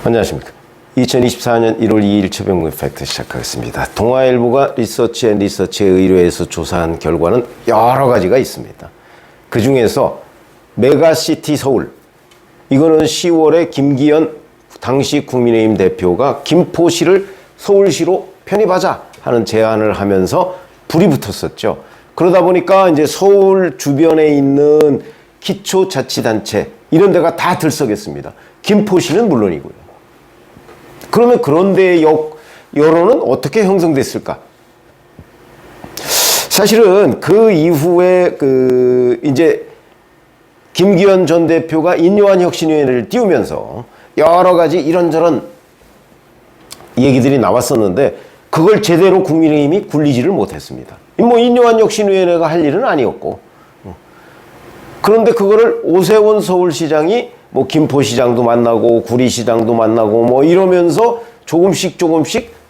안녕하십니까. 2024년 1월 2일 최병무의 팩트 시작하겠습니다. 동아일보가 리서치에 의뢰해서 조사한 결과는 여러 가지가 있습니다. 그 중에서 메가시티 서울, 이거는 10월에 김기현 당시 국민의힘 대표가 김포시를 서울시로 편입하자 하는 제안을 하면서 불이 붙었었죠. 그러다 보니까 이제 서울 주변에 있는 기초자치단체 이런 데가 다 들썩였습니다. 김포시는 물론이고요. 그러면 그런 데의 여론은 어떻게 형성됐을까? 사실은 그 이후에 이제 김기현 전 대표가 인요한 혁신위원회를 띄우면서 여러 가지 이런저런 얘기들이 나왔었는데 그걸 제대로 국민의힘이 굴리지를 못했습니다. 뭐 인요한 혁신위원회가 할 일은 아니었고, 그런데 그거를 오세훈 서울시장이 뭐 김포시장도 만나고 구리시장도 만나고 뭐 이러면서 조금씩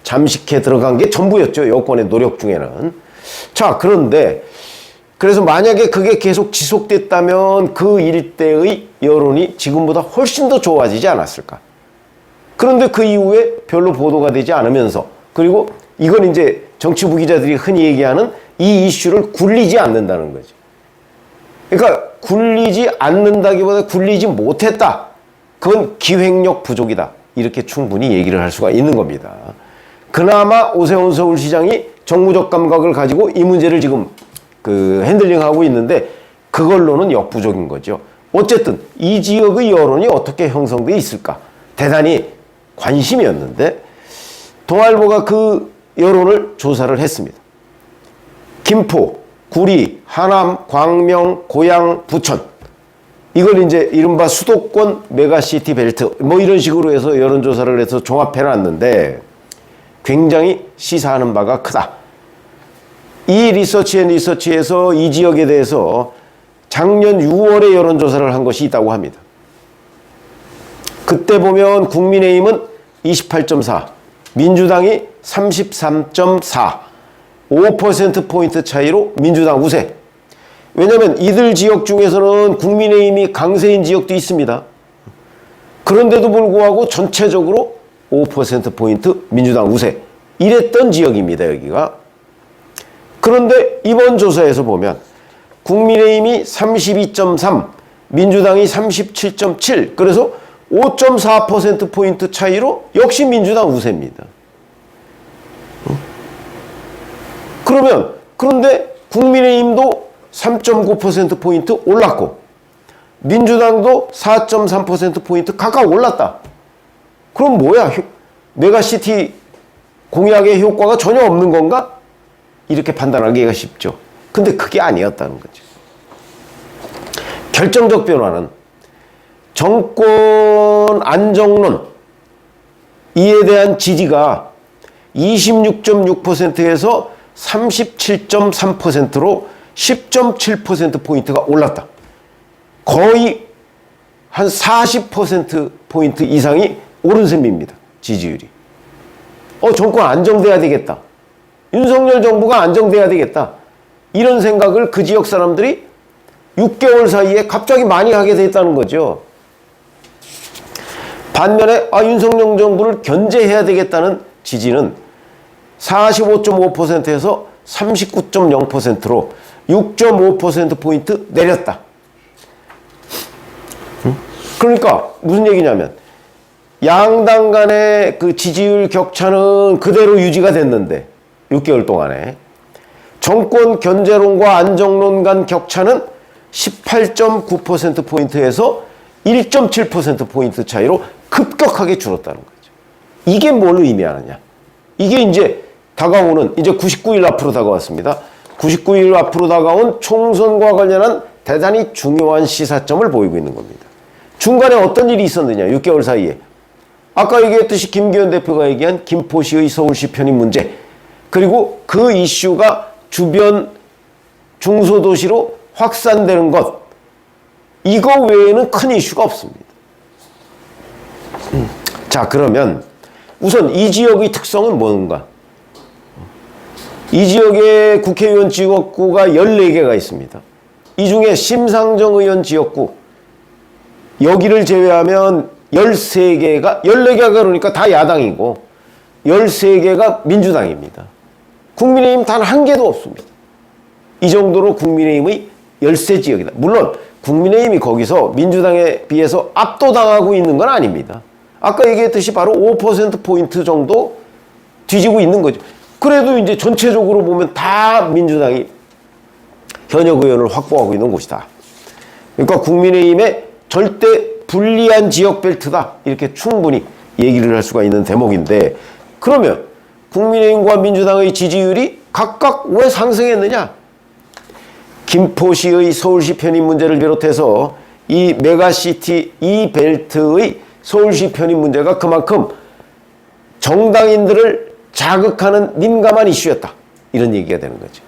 잠식해 들어간 게 전부였죠. 여권의 노력 중에는. 자, 그런데 그래서 만약에 그게 계속 지속됐다면 그 일대의 여론이 지금보다 훨씬 더 좋아지지 않았을까. 그런데 그 이후에 별로 보도가 되지 않으면서, 그리고 이건 이제 정치 부기자들이 흔히 얘기하는 이 이슈를 굴리지 않는다는 거지. 그러니까 굴리지 않는다기보다 굴리지 못했다. 그건 기획력 부족이다. 이렇게 충분히 얘기를 할 수가 있는 겁니다. 그나마 오세훈 서울시장이 정무적 감각을 가지고 이 문제를 지금 핸들링하고 있는데 그걸로는 역부족인 거죠. 어쨌든 이 지역의 여론이 어떻게 형성돼 있을까? 대단히 관심이었는데 동아일보가 그 여론을 조사를 했습니다. 김포, 구리, 하남, 광명, 고양, 부천, 이걸 이제 이른바 수도권 메가시티 벨트 뭐 이런 식으로 해서 여론조사를 해서 종합해놨는데 굉장히 시사하는 바가 크다. 이 리서치에서 이 지역에 대해서 작년 6월에 여론조사를 한 것이 있다고 합니다. 그때 보면 국민의힘은 28.4, 민주당이 33.4, 5%포인트 차이로 민주당 우세. 왜냐하면 이들 지역 중에서는 국민의힘이 강세인 지역도 있습니다. 그런데도 불구하고 전체적으로 5%포인트 민주당 우세. 이랬던 지역입니다, 여기가. 그런데 이번 조사에서 보면 국민의힘이 32.3, 민주당이 37.7, 그래서 5.4%포인트 차이로 역시 민주당 우세입니다. 그런데 국민의힘도 3.9%포인트 올랐고 민주당도 4.3%포인트 각각 올랐다. 그럼 뭐야? 메가시티 공약의 효과가 전혀 없는 건가? 이렇게 판단하기가 쉽죠. 근데 그게 아니었다는 거죠. 결정적 변화는 정권 안정론 이에 대한 지지가 26.6%에서 37.3%로 10.7%포인트가 올랐다. 거의 한 40%포인트 이상이 오른 셈입니다. 지지율이. 정권 안정돼야 되겠다. 윤석열 정부가 안정돼야 되겠다. 이런 생각을 그 지역 사람들이 6개월 사이에 갑자기 많이 하게 됐다는 거죠. 반면에 윤석열 정부를 견제해야 되겠다는 지지는 45.5%에서 39.0%로 6.5%포인트 내렸다. 그러니까 무슨 얘기냐면 양당 간의 그 지지율 격차는 그대로 유지가 됐는데 6개월 동안에 정권 견제론과 안정론 간 격차는 18.9%포인트에서 1.7%포인트 차이로 급격하게 줄었다는 거죠. 이게 뭘 의미하느냐? 이게 이제 다가오는 이제 99일 앞으로 다가왔습니다. 99일 앞으로 다가온 총선과 관련한 대단히 중요한 시사점을 보이고 있는 겁니다. 중간에 어떤 일이 있었느냐? 6개월 사이에. 아까 얘기했듯이 김기현 대표가 얘기한 김포시의 서울시 편입 문제, 그리고 그 이슈가 주변 중소도시로 확산되는 것, 이거 외에는 큰 이슈가 없습니다. 자, 그러면 우선 이 지역의 특성은 뭔가? 이 지역의 국회의원 지역구가 14개가 있습니다. 이 중에 심상정 의원 지역구, 여기를 제외하면 13개가, 14개가 그러니까 다 야당이고 13개가 민주당입니다. 국민의힘 단 한 개도 없습니다. 이 정도로 국민의힘의 열세 지역이다. 물론 국민의힘이 거기서 민주당에 비해서 압도당하고 있는 건 아닙니다. 아까 얘기했듯이 바로 5%포인트 정도 뒤지고 있는 거죠. 그래도 이제 전체적으로 보면 다 민주당이 현역 의원을 확보하고 있는 곳이다. 그러니까 국민의힘의 절대 불리한 지역 벨트다. 이렇게 충분히 얘기를 할 수가 있는 대목인데, 그러면 국민의힘과 민주당의 지지율이 각각 왜 상승했느냐? 김포시의 서울시 편입 문제를 비롯해서 이 메가시티, 이 벨트의 서울시 편입 문제가 그만큼 정당인들을 자극하는 민감한 이슈였다. 이런 얘기가 되는 거죠.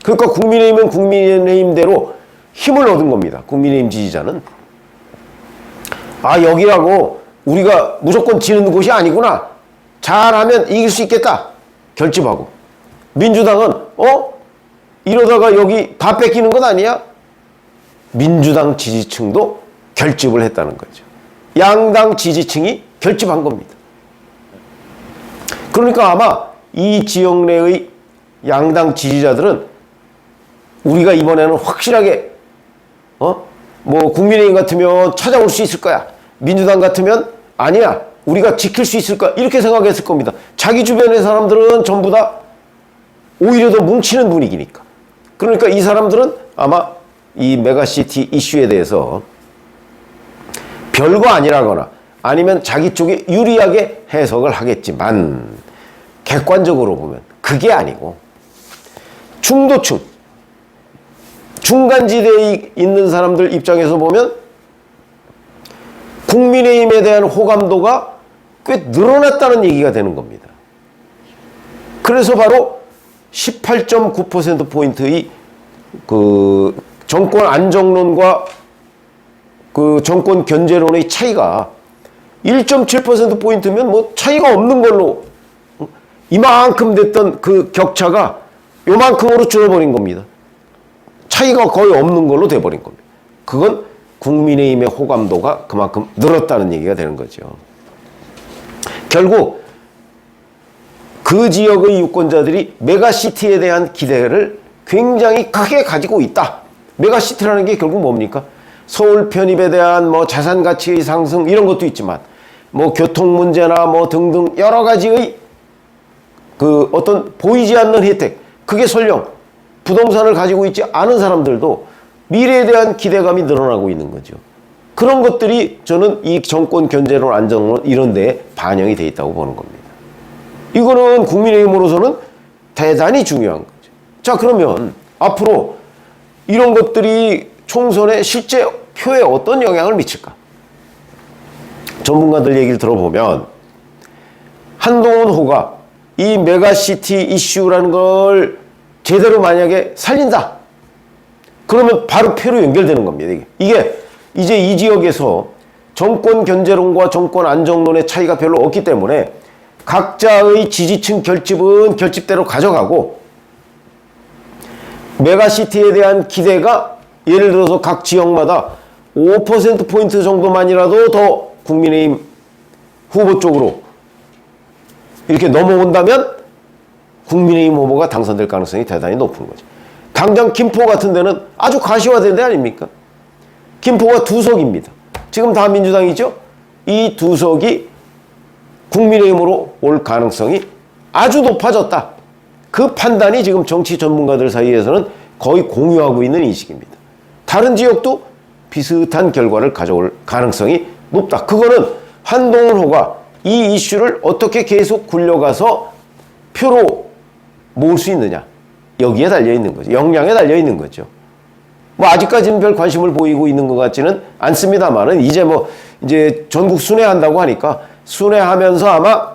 그러니까 국민의힘은 국민의힘대로 힘을 얻은 겁니다. 국민의힘 지지자는. 아, 여기라고 우리가 무조건 지는 곳이 아니구나. 잘하면 이길 수 있겠다. 결집하고. 민주당은 이러다가 여기 다 뺏기는 것 아니야? 민주당 지지층도 결집을 했다는 거죠. 양당 지지층이 결집한 겁니다. 그러니까 아마 이 지역 내의 양당 지지자들은 우리가 이번에는 확실하게 뭐 국민의힘 같으면 찾아올 수 있을 거야. 민주당 같으면 아니야. 우리가 지킬 수 있을 거야. 이렇게 생각했을 겁니다. 자기 주변의 사람들은 전부 다 오히려 더 뭉치는 분위기니까. 그러니까 이 사람들은 아마 이 메가시티 이슈에 대해서 별거 아니라거나 아니면 자기 쪽에 유리하게 해석을 하겠지만 객관적으로 보면 그게 아니고 중도층, 중간지대에 있는 사람들 입장에서 보면 국민의힘에 대한 호감도가 꽤 늘어났다는 얘기가 되는 겁니다. 그래서 바로 18.9%포인트의 그 정권 안정론과 그 정권 견제론의 차이가 1.7%포인트면 뭐 차이가 없는 걸로 이만큼 됐던 그 격차가 요만큼으로 줄어버린 겁니다. 차이가 거의 없는 걸로 돼버린 겁니다. 그건 국민의힘의 호감도가 그만큼 늘었다는 얘기가 되는 거죠. 결국 그 지역의 유권자들이 메가시티에 대한 기대를 굉장히 크게 가지고 있다. 메가시티라는 게 결국 뭡니까? 서울 편입에 대한 뭐 자산 가치의 상승 이런 것도 있지만 뭐 교통 문제나 뭐 등등 여러 가지의 그 어떤 보이지 않는 혜택, 그게 설령 부동산을 가지고 있지 않은 사람들도 미래에 대한 기대감이 늘어나고 있는 거죠. 그런 것들이 저는 이 정권 견제론, 안정론 이런 데에 반영이 돼 있다고 보는 겁니다. 이거는 국민의힘으로서는 대단히 중요한 거죠. 자, 그러면 앞으로 이런 것들이 총선에 실제 표에 어떤 영향을 미칠까? 전문가들 얘기를 들어보면 한동훈 호가 이 메가시티 이슈라는 걸 제대로 만약에 살린다. 그러면 바로 표로 연결되는 겁니다. 이게 이제 이 지역에서 정권 견제론과 정권 안정론의 차이가 별로 없기 때문에 각자의 지지층 결집은 결집대로 가져가고 메가시티에 대한 기대가 예를 들어서 각 지역마다 5%포인트 정도만이라도 더 국민의힘 후보 쪽으로 이렇게 넘어온다면 국민의힘 후보가 당선될 가능성이 대단히 높은 거죠. 당장 김포 같은 데는 아주 가시화된 데 아닙니까? 김포가 2석입니다. 지금 다 민주당이죠? 이 2석이 국민의힘으로 올 가능성이 아주 높아졌다. 그 판단이 지금 정치 전문가들 사이에서는 거의 공유하고 있는 인식입니다. 다른 지역도 비슷한 결과를 가져올 가능성이 높다. 그거는 한동훈 호가 이 이슈를 어떻게 계속 굴려가서 표로 모을 수 있느냐. 여기에 달려있는 거죠. 역량에 달려있는 거죠. 뭐 아직까지는 별 관심을 보이고 있는 것 같지는 않습니다만은 이제 전국 순회한다고 하니까 순회하면서 아마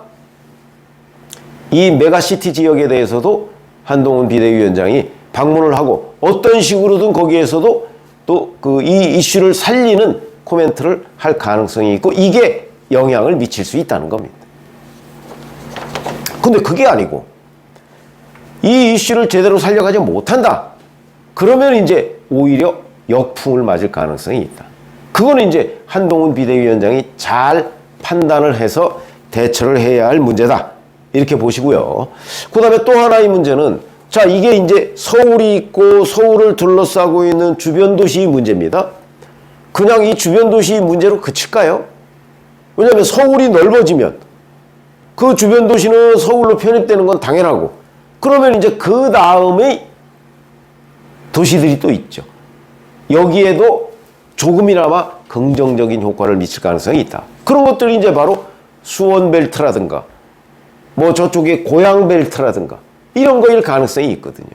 이 메가시티 지역에 대해서도 한동훈 비대위원장이 방문을 하고 어떤 식으로든 거기에서도 또 그 이 이슈를 살리는 코멘트를 할 가능성이 있고 이게 영향을 미칠 수 있다는 겁니다. 근데 그게 아니고 이 이슈를 제대로 살려가지 못한다. 그러면 이제 오히려 역풍을 맞을 가능성이 있다. 그거는 이제 한동훈 비대위원장이 잘 판단을 해서 대처를 해야 할 문제다. 이렇게 보시고요. 그 다음에 또 하나의 문제는, 자, 이게 이제 서울이 있고 서울을 둘러싸고 있는 주변 도시의 문제입니다. 그냥 이 주변 도시의 문제로 그칠까요? 왜냐하면 서울이 넓어지면 그 주변 도시는 서울로 편입되는 건 당연하고, 그러면 이제 그 다음에 도시들이 또 있죠. 여기에도 조금이나마 긍정적인 효과를 미칠 가능성이 있다. 그런 것들이 이제 바로 수원벨트라든가 뭐 저쪽에 고양벨트라든가 이런 거일 가능성이 있거든요.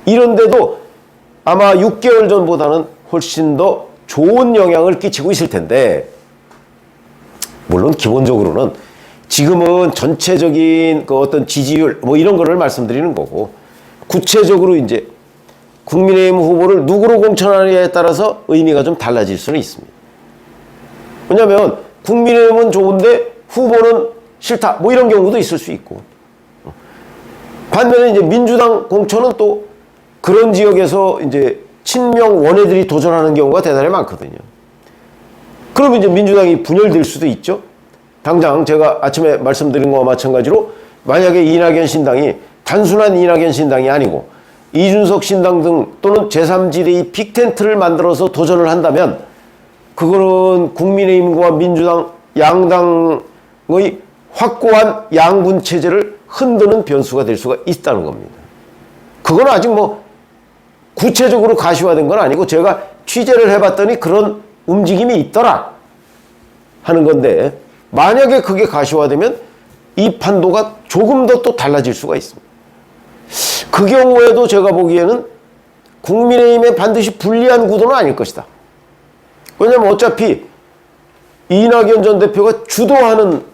이런데도 아마 6개월 전보다는 훨씬 더 좋은 영향을 끼치고 있을 텐데, 물론 기본적으로는 지금은 전체적인 그 어떤 지지율 뭐 이런 거를 말씀드리는 거고, 구체적으로 이제 국민의힘 후보를 누구로 공천하느냐에 따라서 의미가 좀 달라질 수는 있습니다. 왜냐하면 국민의힘은 좋은데 후보는 싫다 뭐 이런 경우도 있을 수 있고, 반면에 이제 민주당 공천은 또 그런 지역에서 이제 친명 원외들이 도전하는 경우가 대단히 많거든요. 그러면 이제 민주당이 분열될 수도 있죠. 당장 제가 아침에 말씀드린 거와 마찬가지로 만약에 이낙연 신당이 단순한 이낙연 신당이 아니고 이준석 신당 등 또는 제3지대의 빅텐트를 만들어서 도전을 한다면, 그거는 국민의힘과 민주당 양당의 확고한 양분 체제를 흔드는 변수가 될 수가 있다는 겁니다. 그건 아직 뭐 구체적으로 가시화된 건 아니고 제가 취재를 해봤더니 그런 움직임이 있더라 하는 건데, 만약에 그게 가시화되면 이 판도가 조금 더 또 달라질 수가 있습니다. 그 경우에도 제가 보기에는 국민의힘에 반드시 불리한 구도는 아닐 것이다. 왜냐하면 어차피 이낙연 전 대표가 주도하는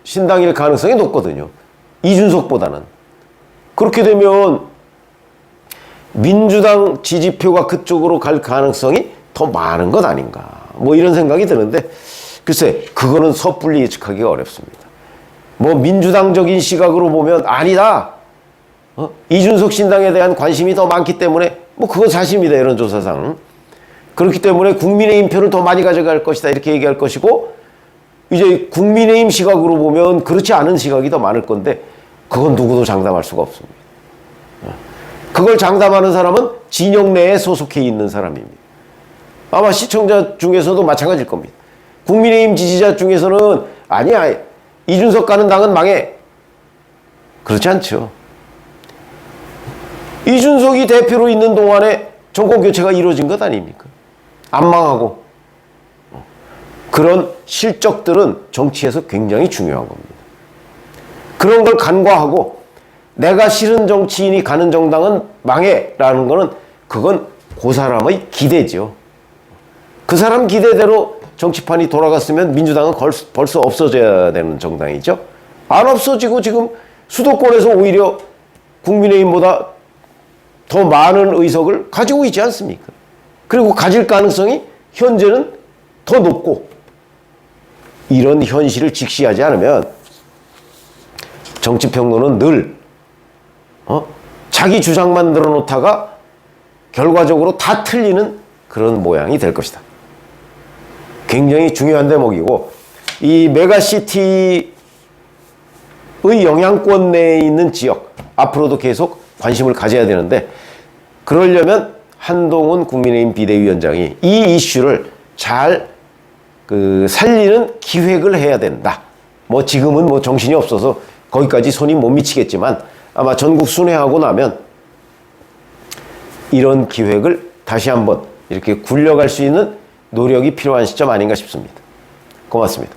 신당일 가능성이 높거든요. 이준석보다는. 그렇게 되면 민주당 지지표가 그쪽으로 갈 가능성이 더 많은 것 아닌가, 뭐 이런 생각이 드는데, 글쎄 그거는 섣불리 예측하기가 어렵습니다. 뭐 민주당적인 시각으로 보면 아니다, 이준석 신당에 대한 관심이 더 많기 때문에, 뭐 그건 사실입니다. 여론조사상. 그렇기 때문에 국민의힘 표를 더 많이 가져갈 것이다 이렇게 얘기할 것이고, 이제 국민의힘 시각으로 보면 그렇지 않은 시각이 더 많을 건데, 그건 누구도 장담할 수가 없습니다. 그걸 장담하는 사람은 진영 내에 소속해 있는 사람입니다. 아마 시청자 중에서도 마찬가지일 겁니다. 국민의힘 지지자 중에서는 아니야, 이준석 가는 당은 망해, 그렇지 않죠. 이준석이 대표로 있는 동안에 정권 교체가 이루어진 것 아닙니까? 안 망하고. 그런 실적들은 정치에서 굉장히 중요한 겁니다. 그런 걸 간과하고 내가 싫은 정치인이 가는 정당은 망해라는 거는, 그건 그 사람의 기대죠. 그 사람 기대대로 정치판이 돌아갔으면 민주당은 벌써 없어져야 되는 정당이죠. 안 없어지고 지금 수도권에서 오히려 국민의힘보다 더 많은 의석을 가지고 있지 않습니까? 그리고 가질 가능성이 현재는 더 높고, 이런 현실을 직시하지 않으면 정치평론은 늘 자기 주장만 늘어놓다가 결과적으로 다 틀리는 그런 모양이 될 것이다. 굉장히 중요한 대목이고, 이 메가시티의 영향권 내에 있는 지역, 앞으로도 계속 관심을 가져야 되는데, 그러려면 한동훈 국민의힘 비대위원장이 이 이슈를 잘 살리는 기획을 해야 된다. 뭐 지금은 뭐 정신이 없어서 거기까지 손이 못 미치겠지만, 아마 전국 순회하고 나면 이런 기획을 다시 한번 이렇게 굴려갈 수 있는 노력이 필요한 시점 아닌가 싶습니다. 고맙습니다.